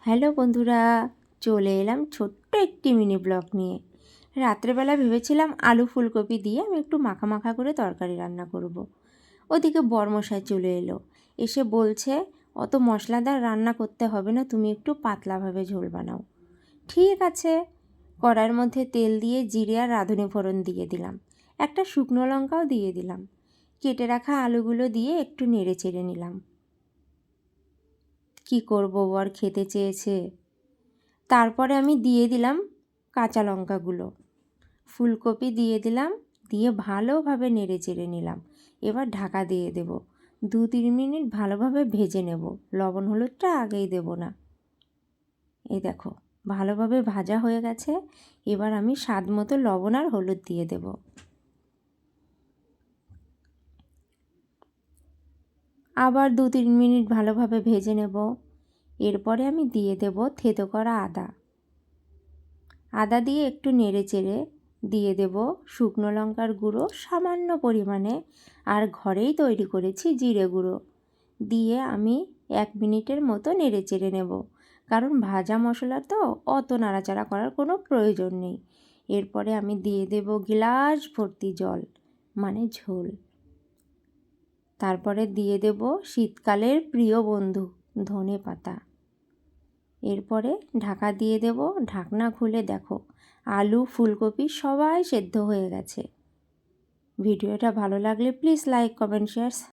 Hello বন্ধুরা, চলে এলাম ছোট্ট একটি মিনি ব্লগ নিয়ে। রাত্রেবেলা ভেবেছিলাম আলু ফুলকপি দিয়ে আমি একটু মাখা মাখা করে তরকারি রান্না করব। ওদিকে বরমশাই চলে এলো, এসে বলছে অত মশলাদার রান্না করতে হবে না, তুমি একটু পাতলাভাবে ঝোল বানাও। ঠিক আছে, কড়াইয়ের মধ্যে তেল দিয়ে জিরে আর রাঁধুনি ফোড়ন দিয়ে দিলাম, একটা শুকনো লঙ্কাও দিয়ে দিলাম, কেটে রাখা আলুগুলো দিয়ে একটু নেড়ে চেড়ে নিলাম। কি করব, বর খেতে চেয়েছে। তারপরে আমি দিয়ে দিলাম কাঁচা লঙ্কাগুলো, ফুলকপি দিয়ে দিলাম, দিয়ে ভালোভাবে নেড়ে চেড়ে নিলাম। এবার ঢাকা দিয়ে দেব, 2-3 মিনিট ভালোভাবে ভেজে নেব। লবণ হলুদটা আগেই দেব না। এই দেখো ভালোভাবে ভাজা হয়ে গেছে। এবার আমি স্বাদ মতো লবণ আর হলুদ দিয়ে দেব। আবার 2-3 মিনিট ভালোভাবে ভেজে নেব। এরপরে আমি দিয়ে দেব থেতো করা আদা দিয়ে একটু নেড়ে চেড়ে দিয়ে দেব শুকনো লঙ্কার গুঁড়ো সামান্য পরিমাণে, আর ঘরেই তৈরি করেছি জিরে গুঁড়ো দিয়ে আমি 1 মিনিটের মতো নেড়ে চেড়ে নেব, কারণ ভাজা মশলা তো অত নাড়াচাড়া করার কোনো প্রয়োজন নেই। এরপরে আমি দিয়ে দেব গ্লাস ভর্তি জল, মানে ঝোল। তারপরে দিয়ে দেব শীতকালের প্রিয় বন্ধু ধনেপাতা। এরপরে ঢাকা দিয়ে দেব। ঢাকনা খুলে দেখো আলু ফুলকপি সবাই সেদ্ধ হয়ে গেছে। ভিডিওটা ভালো লাগলে প্লিজ লাইক কমেন্ট শেয়ার